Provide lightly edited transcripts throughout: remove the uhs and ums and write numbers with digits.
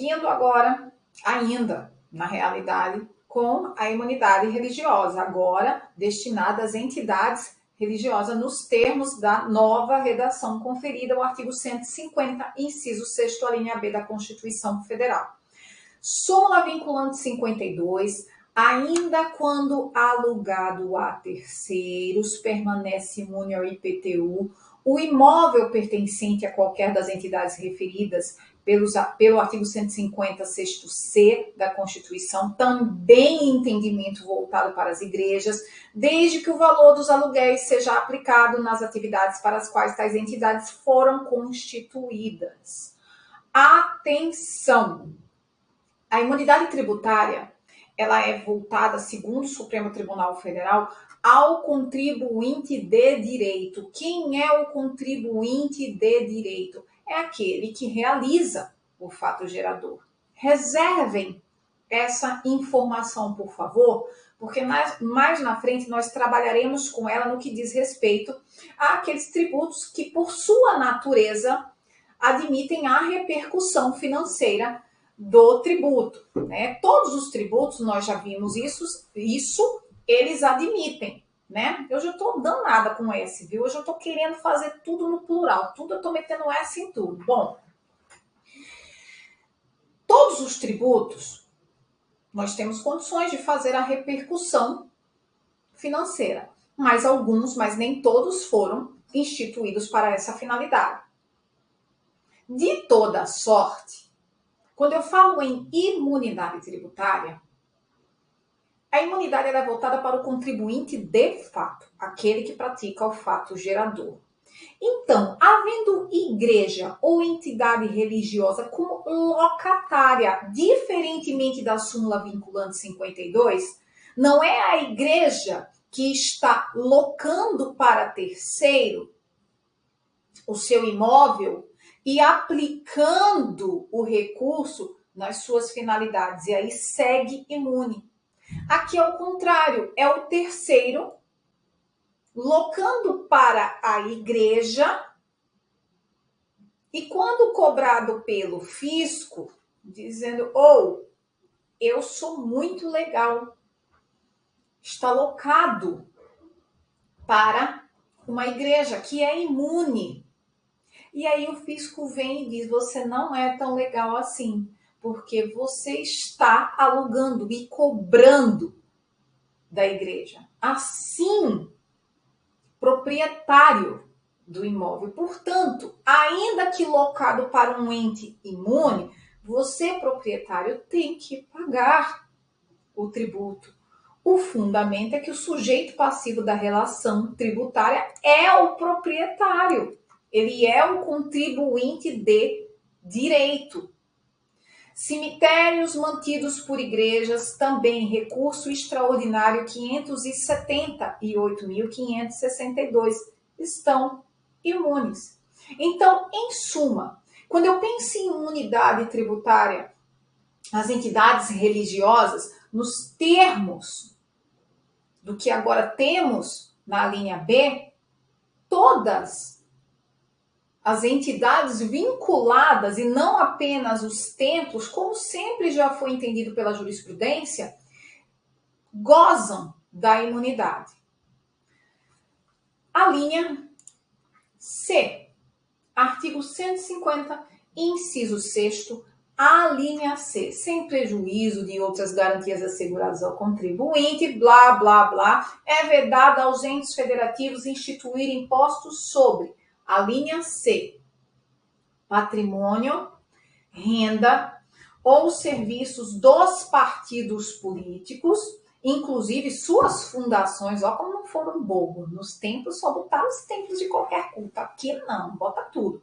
seguindo agora, ainda, na realidade, com a imunidade religiosa, agora destinada às entidades religiosas, nos termos da nova redação conferida ao artigo 150, inciso 6º, a linha B da Constituição Federal. Súmula vinculante 52, ainda quando alugado a terceiros, permanece imune ao IPTU o imóvel pertencente a qualquer das entidades referidas pelo artigo 150, 6º-C da Constituição, também em entendimento voltado para as igrejas, desde que o valor dos aluguéis seja aplicado nas atividades para as quais tais entidades foram constituídas. Atenção! A imunidade tributária, ela é voltada, segundo o Supremo Tribunal Federal, ao contribuinte de direito. Quem é o contribuinte de direito? É aquele que realiza o fato gerador. Reservem essa informação, por favor, porque mais na frente nós trabalharemos com ela no que diz respeito àqueles tributos que, por sua natureza, admitem a repercussão financeira do tributo, né? Todos os tributos, nós já vimos isso eles admitem, né? Eu já estou danada com S, viu? Eu já estou querendo fazer tudo no plural, tudo eu estou metendo S em tudo. Bom, todos os tributos, nós temos condições de fazer a repercussão financeira, mas alguns, mas nem todos foram instituídos para essa finalidade. De toda sorte, quando eu falo em imunidade tributária, a imunidade é voltada para o contribuinte de fato, aquele que pratica o fato gerador. Então, havendo igreja ou entidade religiosa como locatária, diferentemente da súmula vinculante 52, não é a igreja que está locando para terceiro o seu imóvel e aplicando o recurso nas suas finalidades, e aí segue imune. Aqui é o contrário, é o terceiro locando para a igreja e quando cobrado pelo fisco, dizendo, eu sou muito legal, está locado para uma igreja que é imune. E aí o fisco vem e diz, você não é tão legal assim, porque você está alugando e cobrando da igreja. Assim, proprietário do imóvel. Portanto, ainda que locado para um ente imune, você, proprietário, tem que pagar o tributo. O fundamento é que o sujeito passivo da relação tributária é o proprietário. Ele é o contribuinte de direito. Cemitérios mantidos por igrejas, também recurso extraordinário 578.562, estão imunes. Então, em suma, quando eu penso em imunidade tributária, as entidades religiosas, nos termos do que agora temos na linha B, todas as entidades vinculadas e não apenas os templos, como sempre já foi entendido pela jurisprudência, gozam da imunidade. A linha C, artigo 150, inciso 6º, a linha C, sem prejuízo de outras garantias asseguradas ao contribuinte, blá, blá, blá, é vedado aos entes federativos instituir impostos sobre a linha C, patrimônio, renda ou serviços dos partidos políticos, inclusive suas fundações, ó como não foram bobos, nos templos só botaram os templos de qualquer culto, aqui não, bota tudo.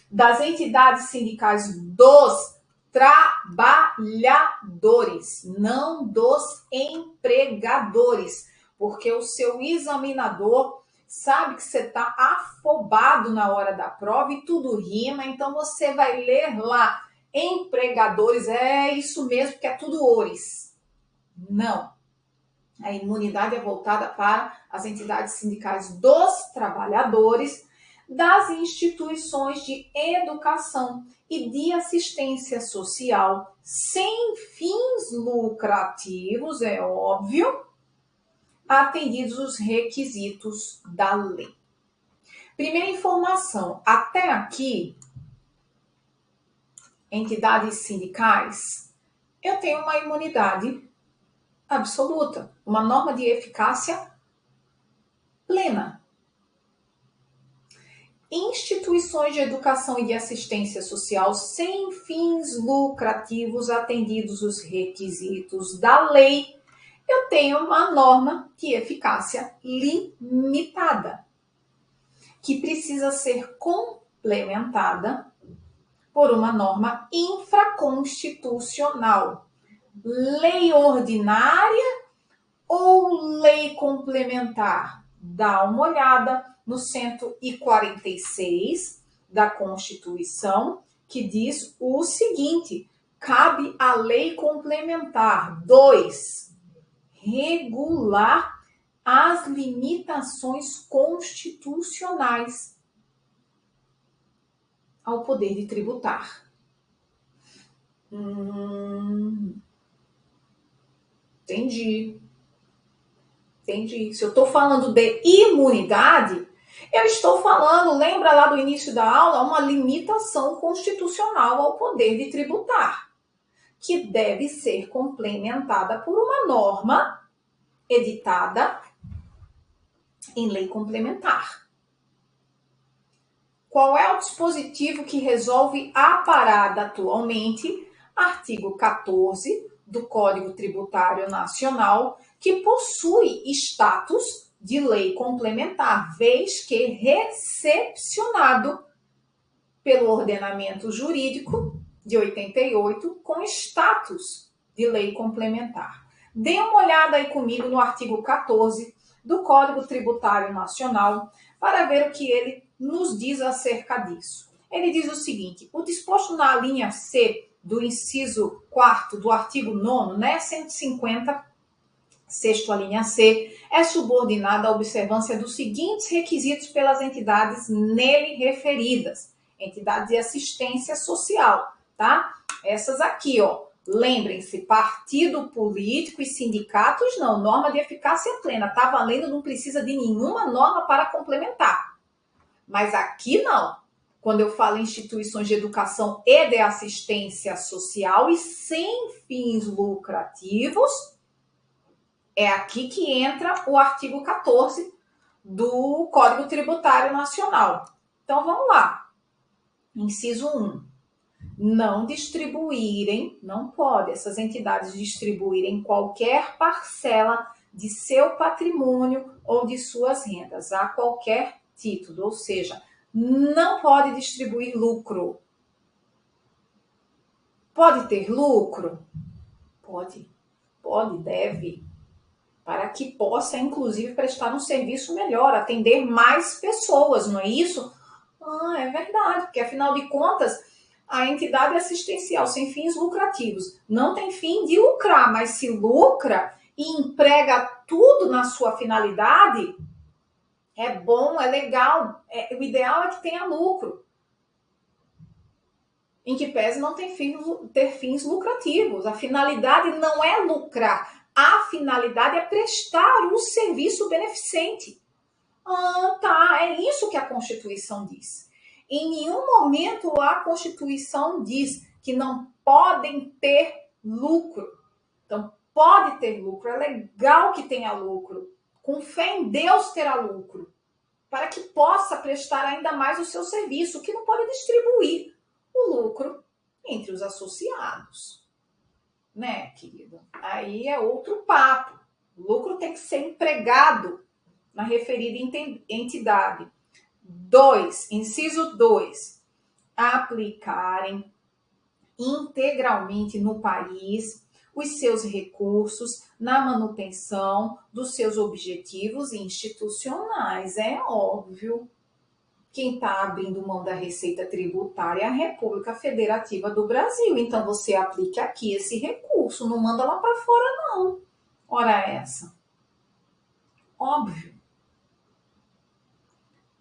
Das entidades sindicais dos trabalhadores, não dos empregadores, porque o seu examinador sabe que você está afobado na hora da prova e tudo rima, então você vai ler lá, empregadores, é isso mesmo, que é tudo oures. Não. A imunidade é voltada para as entidades sindicais dos trabalhadores, das instituições de educação e de assistência social sem fins lucrativos, é óbvio, atendidos os requisitos da lei. Primeira informação, até aqui, entidades sindicais, eu tenho uma imunidade absoluta, uma norma de eficácia plena. Instituições de educação e de assistência social sem fins lucrativos atendidos os requisitos da lei, eu tenho uma norma de eficácia limitada, que precisa ser complementada por uma norma infraconstitucional, lei ordinária ou lei complementar. Dá uma olhada no 146 da Constituição, que diz o seguinte: cabe à lei complementar 2, regular as limitações constitucionais ao poder de tributar. Entendi. Se eu estou falando de imunidade, eu estou falando, lembra lá do início da aula, uma limitação constitucional ao poder de tributar, que deve ser complementada por uma norma editada em lei complementar. Qual é o dispositivo que resolve a parada atualmente? Artigo 14 do Código Tributário Nacional, que possui status de lei complementar, vez que recepcionado pelo ordenamento jurídico de 88 com status de lei complementar. Dê uma olhada aí comigo no artigo 14 do Código Tributário Nacional para ver o que ele nos diz acerca disso. Ele diz o seguinte: o disposto na linha C do inciso 4º do artigo 9º, né, 150, sexto a linha C, é subordinada à observância dos seguintes requisitos pelas entidades nele referidas. Entidades de assistência social, tá? Essas aqui, ó. Lembrem-se, partido político e sindicatos não. Norma de eficácia plena. Tá valendo, não precisa de nenhuma norma para complementar. Mas aqui não. Quando eu falo em instituições de educação e de assistência social e sem fins lucrativos, é aqui que entra o artigo 14 do Código Tributário Nacional. Então, vamos lá. Inciso 1. Não distribuírem, não pode essas entidades distribuírem qualquer parcela de seu patrimônio ou de suas rendas a qualquer título, ou seja, não pode distribuir lucro. Pode ter lucro? Pode, deve, para que possa, inclusive, prestar um serviço melhor, atender mais pessoas, não é isso? É verdade, porque afinal de contas, a entidade assistencial sem fins lucrativos não tem fim de lucrar, mas se lucra e emprega tudo na sua finalidade, é bom, é legal, o ideal é que tenha lucro. Em que pese não ter fins lucrativos. A finalidade não é lucrar, a finalidade é prestar um serviço beneficente. Tá, é isso que a Constituição diz. Em nenhum momento a Constituição diz que não podem ter lucro. Então, pode ter lucro, é legal que tenha lucro. Com fé em Deus terá lucro, para que possa prestar ainda mais o seu serviço, que não pode distribuir o lucro entre os associados. Né, querido? Aí é outro papo. O lucro tem que ser empregado na referida entidade. 2, inciso 2, aplicarem integralmente no país os seus recursos na manutenção dos seus objetivos institucionais. É óbvio. Quem está abrindo mão da receita tributária é a República Federativa do Brasil. Então, você aplique aqui esse recurso, não manda lá para fora, não. Ora essa. Óbvio.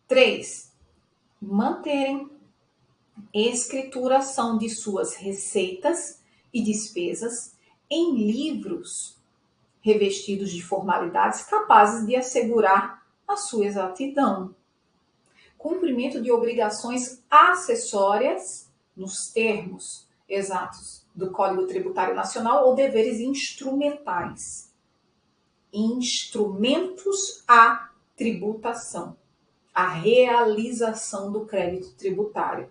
3. Manterem escrituração de suas receitas e despesas em livros revestidos de formalidades capazes de assegurar a sua exatidão. Cumprimento de obrigações acessórias nos termos exatos do Código Tributário Nacional ou deveres instrumentais. Instrumentos à tributação, à realização do crédito tributário.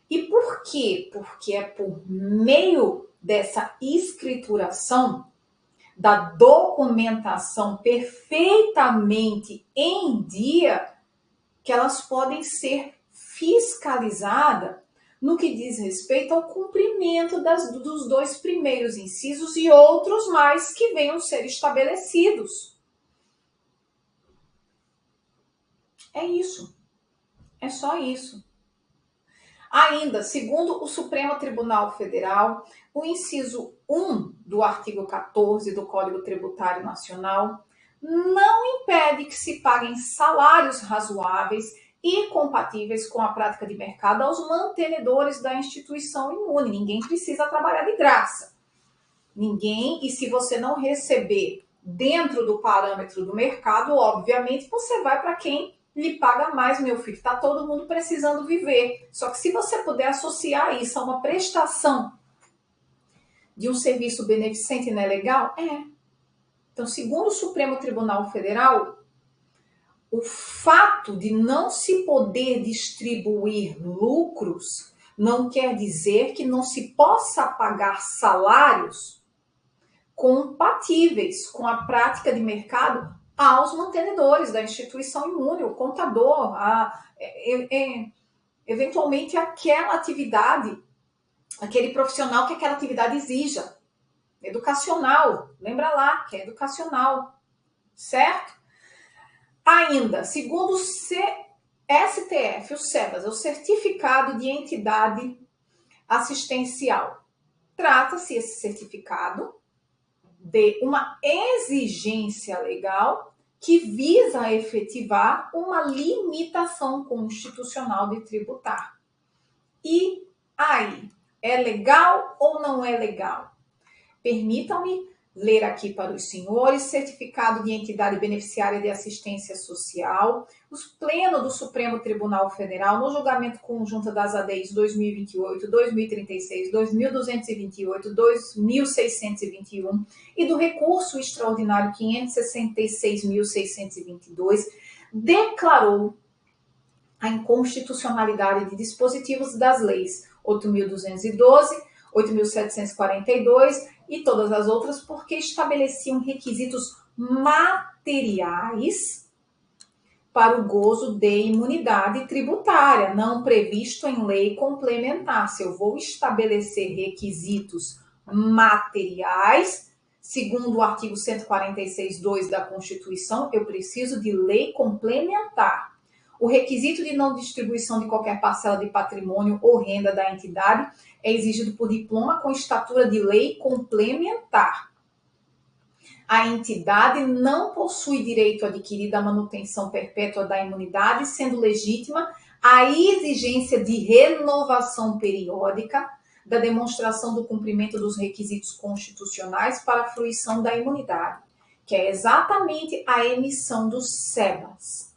E por quê? Porque é por meio dessa escrituração, da documentação perfeitamente em dia, que elas podem ser fiscalizadas no que diz respeito ao cumprimento dos dois primeiros incisos e outros mais que venham ser estabelecidos. É isso. É só isso. Ainda, segundo o Supremo Tribunal Federal, o inciso 1 do artigo 14 do Código Tributário Nacional não impede que se paguem salários razoáveis e compatíveis com a prática de mercado aos mantenedores da instituição imune. Ninguém precisa trabalhar de graça. Ninguém, e se você não receber dentro do parâmetro do mercado, obviamente você vai para quem lhe paga mais, meu filho. Está todo mundo precisando viver. Só que se você puder associar isso a uma prestação de um serviço beneficente, não é legal? É. Então, segundo o Supremo Tribunal Federal, o fato de não se poder distribuir lucros não quer dizer que não se possa pagar salários compatíveis com a prática de mercado aos mantenedores da instituição imune, o contador, eventualmente aquela atividade, aquele profissional que aquela atividade exija. Educacional, lembra lá que é educacional, certo? Ainda, segundo o STF, o SEBAS, o Certificado de Entidade Assistencial. Trata-se esse certificado de uma exigência legal que visa efetivar uma limitação constitucional de tributar. E aí, é legal ou não é legal? Permitam-me ler aqui para os senhores: Certificado de Entidade Beneficiária de Assistência Social, os plenos do Supremo Tribunal Federal, no julgamento conjunto das ADIs 2028, 2036, 2228, 2621 e do recurso extraordinário 566.622, declarou a inconstitucionalidade de dispositivos das leis 8.212, 8.742 e todas as outras, porque estabeleciam requisitos materiais para o gozo de imunidade tributária, não previsto em lei complementar. Se eu vou estabelecer requisitos materiais, segundo o artigo 146.2 da Constituição, eu preciso de lei complementar. O requisito de não distribuição de qualquer parcela de patrimônio ou renda da entidade é exigido por diploma com estatura de lei complementar. A entidade não possui direito adquirido à manutenção perpétua da imunidade, sendo legítima a exigência de renovação periódica da demonstração do cumprimento dos requisitos constitucionais para a fruição da imunidade, que é exatamente a emissão dos SEBAS.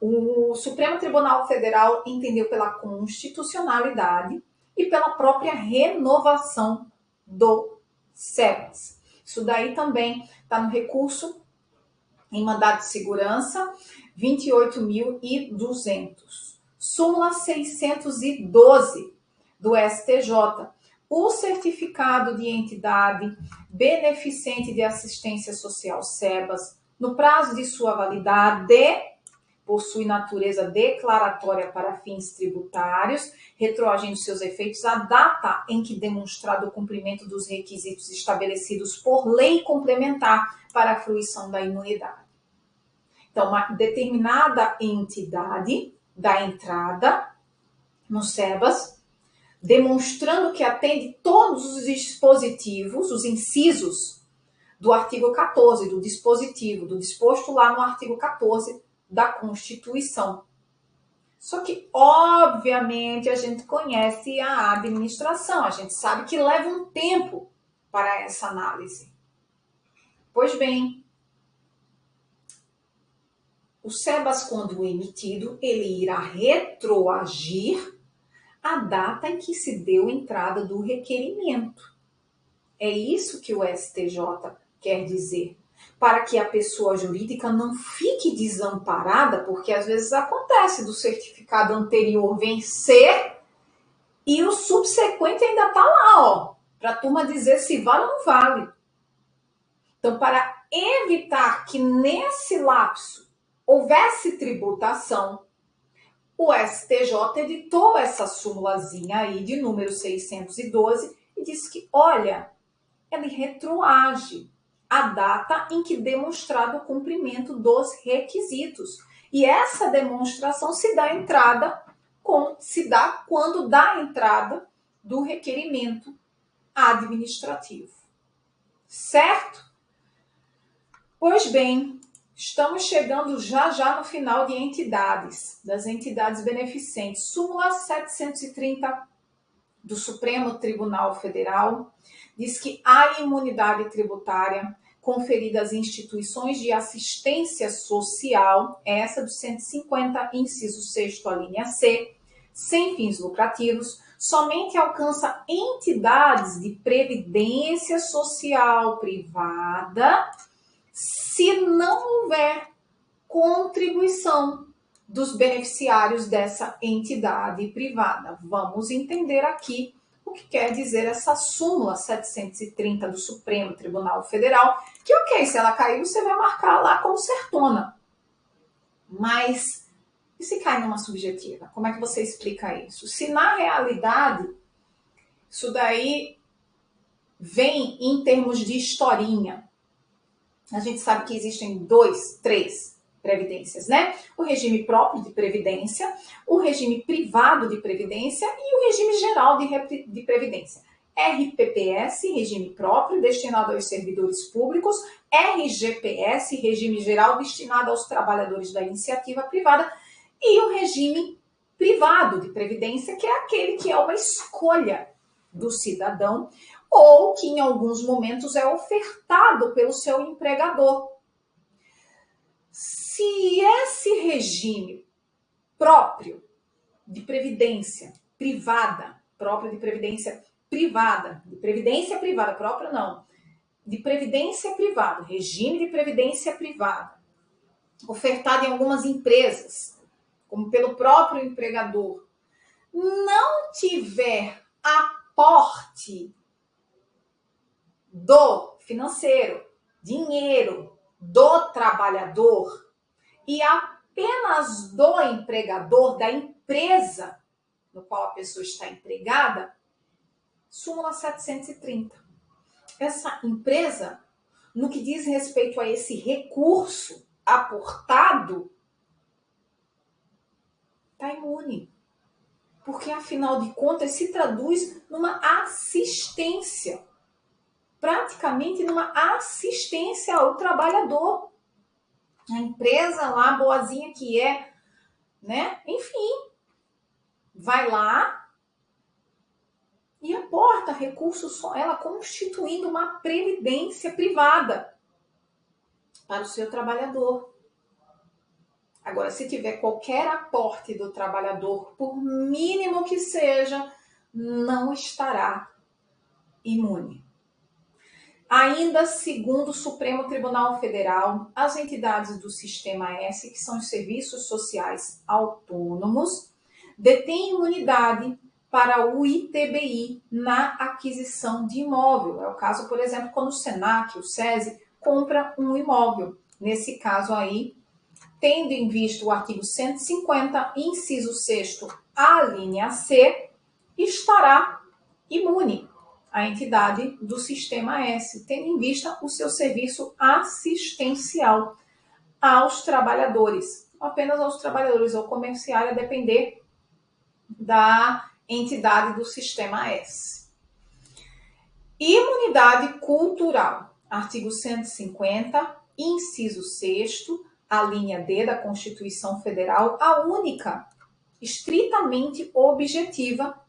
O Supremo Tribunal Federal entendeu pela constitucionalidade e pela própria renovação do SEBAS. Isso daí também está no recurso em mandado de segurança 28.200. Súmula 612 do STJ. O certificado de entidade beneficente de assistência social SEBAS, no prazo de sua validade, possui natureza declaratória para fins tributários, retroagindo seus efeitos à data em que demonstrado o cumprimento dos requisitos estabelecidos por lei complementar para a fruição da imunidade. Então, uma determinada entidade dá entrada no SEBAS, demonstrando que atende todos os dispositivos, os incisos do artigo 14, do dispositivo, do disposto lá no artigo 14 da Constituição. Só que, obviamente, a gente conhece a administração, a gente sabe que leva um tempo para essa análise. Pois bem, o SEBAS, quando emitido, ele irá retroagir a data em que se deu entrada do requerimento. É isso que o STJ quer dizer. Para que a pessoa jurídica não fique desamparada, porque às vezes acontece do certificado anterior vencer e o subsequente ainda está lá, ó, para a turma dizer se vale ou não vale. Então, para evitar que nesse lapso houvesse tributação, o STJ editou essa súmulazinha aí de número 612 e disse que, olha, ele retroage a data em que demonstrado o cumprimento dos requisitos. E essa demonstração se dá quando dá entrada do requerimento administrativo. Certo? Pois bem, estamos chegando já no final de entidades, das entidades beneficentes. Súmula 730 do Supremo Tribunal Federal diz que a imunidade tributária conferida às instituições de assistência social, essa do 150, inciso 6º, a linha C, sem fins lucrativos, somente alcança entidades de previdência social privada se não houver contribuição dos beneficiários dessa entidade privada. Vamos entender aqui o que quer dizer essa súmula 730 do Supremo Tribunal Federal, que ok, se ela cair, você vai marcar lá como certona. Mas, e se cai numa subjetiva? Como é que você explica isso? Se na realidade, isso daí vem em termos de historinha, a gente sabe que existem três previdências, né? O regime próprio de previdência, o regime privado de previdência e o regime geral de previdência. RPPS, regime próprio, destinado aos servidores públicos, RGPS, regime geral, destinado aos trabalhadores da iniciativa privada, e o regime privado de previdência, que é aquele que é uma escolha do cidadão, ou que em alguns momentos é ofertado pelo seu empregador. Se esse regime próprio de previdência privada, próprio de previdência privada, próprio não, de previdência privada, regime de previdência privada, ofertado em algumas empresas, como pelo próprio empregador, não tiver aporte do financeiro, dinheiro do trabalhador e apenas do empregador, da empresa no qual a pessoa está empregada, súmula 730. Essa empresa, no que diz respeito a esse recurso aportado, está imune. Porque, afinal de contas, se traduz numa assistência. Praticamente numa assistência ao trabalhador. A empresa lá, boazinha que é, né? Enfim, vai lá e aporta recursos, ela constituindo uma previdência privada para o seu trabalhador. Agora, se tiver qualquer aporte do trabalhador, por mínimo que seja, não estará imune. Ainda segundo o Supremo Tribunal Federal, as entidades do Sistema S, que são os serviços sociais autônomos, detêm imunidade para o ITBI na aquisição de imóvel. É o caso, por exemplo, quando o Senac, o SESI, compra um imóvel. Nesse caso aí, tendo em vista o artigo 150, inciso 6º, a linha C, estará imune a entidade do Sistema S, tendo em vista o seu serviço assistencial aos trabalhadores, apenas aos trabalhadores ou comerciário, a depender da entidade do Sistema S. Imunidade cultural, artigo 150, inciso 6º, a linha D da Constituição Federal, a única estritamente objetiva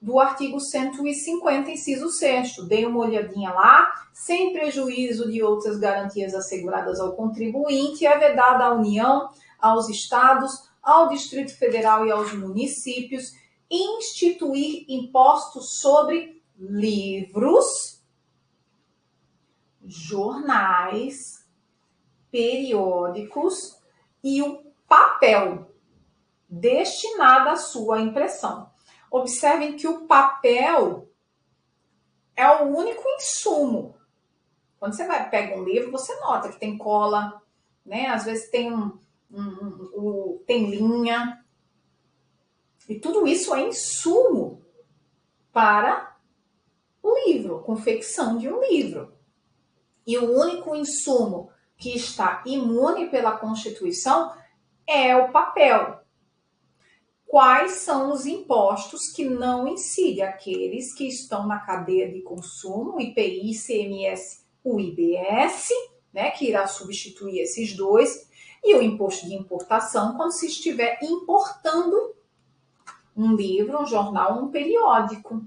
do artigo 150, inciso 6º. Dê uma olhadinha lá, sem prejuízo de outras garantias asseguradas ao contribuinte, é vedada à União, aos estados, ao Distrito Federal e aos municípios instituir impostos sobre livros, jornais, periódicos e o papel destinado à sua impressão. Observem que o papel é o único insumo. Quando você pega um livro, você nota que tem cola, né? Às vezes tem tem linha. E tudo isso é insumo para o livro, a confecção de um livro. E o único insumo que está imune pela Constituição é o papel. Quais são os impostos que não incidem? Aqueles que estão na cadeia de consumo, IPI, ICMS, o IBS, né, que irá substituir esses dois, e o imposto de importação quando se estiver importando um livro, um jornal, um periódico.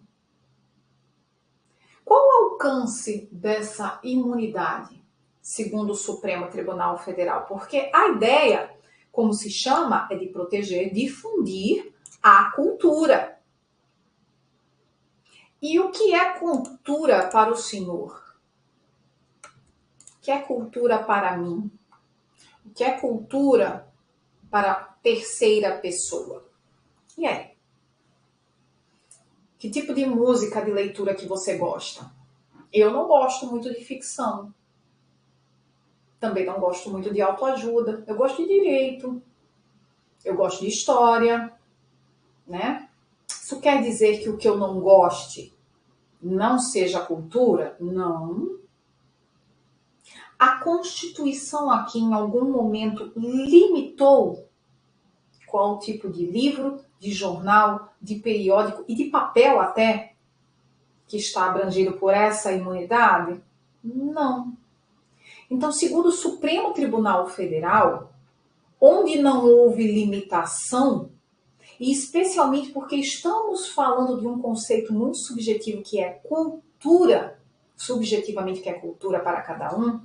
Qual o alcance dessa imunidade, segundo o Supremo Tribunal Federal? Porque a ideia, como se chama, é de proteger, difundir a cultura. E o que é cultura para o senhor? O que é cultura para mim? O que é cultura para a terceira pessoa? E aí? Que tipo de música, de leitura que você gosta? Eu não gosto muito de ficção. Também não gosto muito de autoajuda. Eu gosto de direito. Eu gosto de história, né? Isso quer dizer que o que eu não goste não seja cultura? Não. A Constituição aqui em algum momento limitou qual tipo de livro, de jornal, de periódico e de papel até que está abrangido por essa imunidade? Não. Então, segundo o Supremo Tribunal Federal, onde não houve limitação, e especialmente porque estamos falando de um conceito muito subjetivo que é cultura, subjetivamente que é cultura para cada um,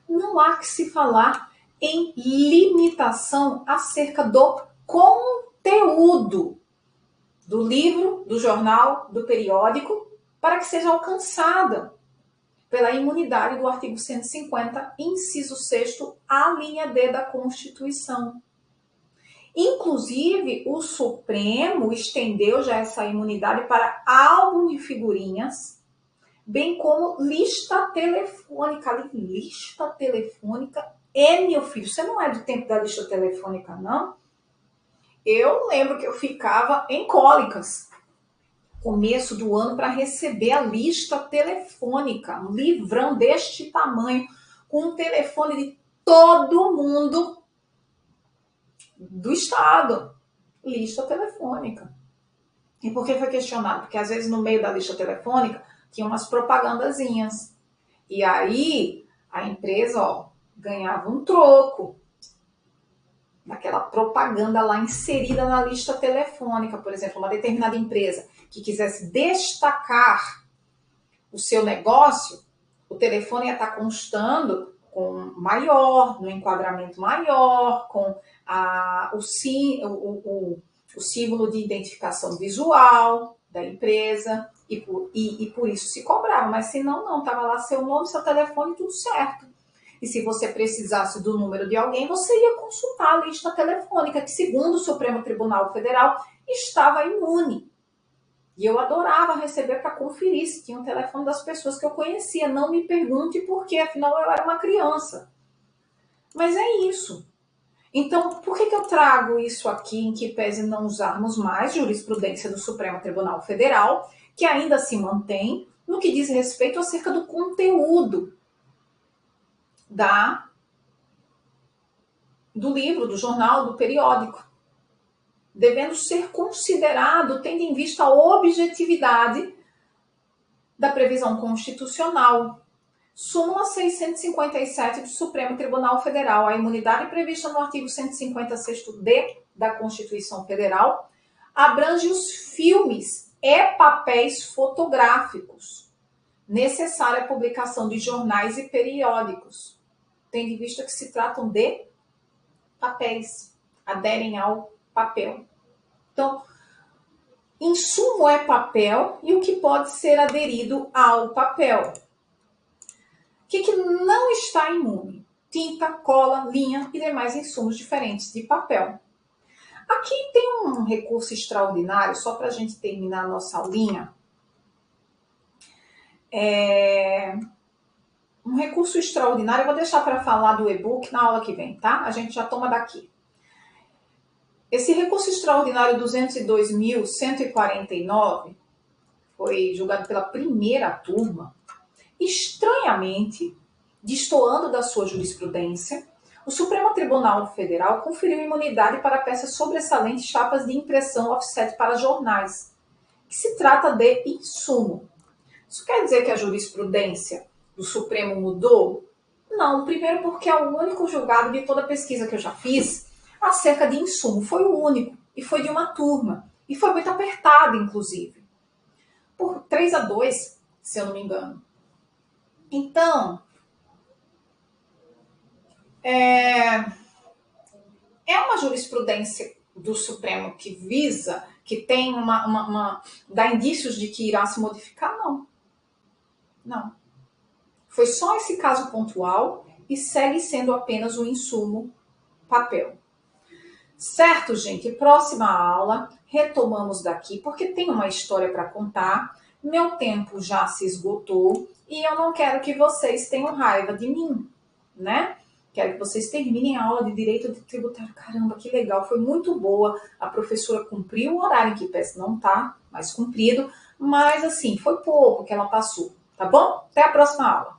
não há que se falar em limitação acerca do conteúdo do livro, do jornal, do periódico, para que seja alcançada pela imunidade do artigo 150, inciso 6º, a linha D da Constituição. Inclusive, o Supremo estendeu já essa imunidade para álbum de figurinhas, bem como lista telefônica. Lista telefônica meu filho, você não é do tempo da lista telefônica, não? Eu lembro que eu ficava em cólicas começo do ano para receber a lista telefônica, um livrão deste tamanho, com um telefone de todo mundo do estado. Lista telefônica. E por que foi questionado? Porque às vezes no meio da lista telefônica tinha umas propagandazinhas. E aí a empresa, ganhava um troco daquela propaganda lá inserida na lista telefônica. Por exemplo, uma determinada empresa que quisesse destacar o seu negócio, o telefone ia estar constando com maior, no enquadramento maior, com o símbolo de identificação visual da empresa, e por isso se cobrava. Mas se não, estava lá seu nome, seu telefone, tudo certo. E se você precisasse do número de alguém, você ia consultar a lista telefônica, que segundo o Supremo Tribunal Federal, estava imune. E eu adorava receber para conferir se tinha o telefone das pessoas que eu conhecia. Não me pergunte por quê, afinal eu era uma criança. Mas é isso. Então, por que eu trago isso aqui, em que pese não usarmos mais jurisprudência do Supremo Tribunal Federal, que ainda se mantém no que diz respeito acerca do conteúdo do livro, do jornal, do periódico, devendo ser considerado, tendo em vista a objetividade da previsão constitucional. Súmula 657 do Supremo Tribunal Federal, a imunidade prevista no artigo 150, 6º D da Constituição Federal, abrange os filmes e papéis fotográficos, necessária a publicação de jornais e periódicos, tendo em vista que se tratam de papéis, aderem ao papel. Então, insumo é papel e o que pode ser aderido ao papel. O que não está imune? Tinta, cola, linha e demais insumos diferentes de papel. Aqui tem um recurso extraordinário, só para a gente terminar a nossa aulinha. Um recurso extraordinário, eu vou deixar para falar do e-book na aula que vem, tá? A gente já toma daqui. Esse recurso extraordinário 202.149 foi julgado pela primeira turma. Estranhamente, destoando da sua jurisprudência, o Supremo Tribunal Federal conferiu imunidade para peças sobressalentes chapas de impressão offset para jornais, que se trata de insumo. Isso quer dizer que a jurisprudência do Supremo mudou? Não, primeiro porque é o único julgado de toda a pesquisa que eu já fiz acerca de insumo. Foi o único, e foi de uma turma, e foi muito apertado, inclusive. Por 3-2, se eu não me engano. Então, é uma jurisprudência do Supremo que visa, que tem dá indícios de que irá se modificar? Não. Foi só esse caso pontual e segue sendo apenas o insumo papel. Certo, gente? Próxima aula, retomamos daqui, porque tem uma história para contar. Meu tempo já se esgotou e eu não quero que vocês tenham raiva de mim, né? Quero que vocês terminem a aula de Direito Tributário. Caramba, que legal, foi muito boa. A professora cumpriu o horário, que parece não tá mais cumprido, mas assim, foi pouco que ela passou, tá bom? Até a próxima aula.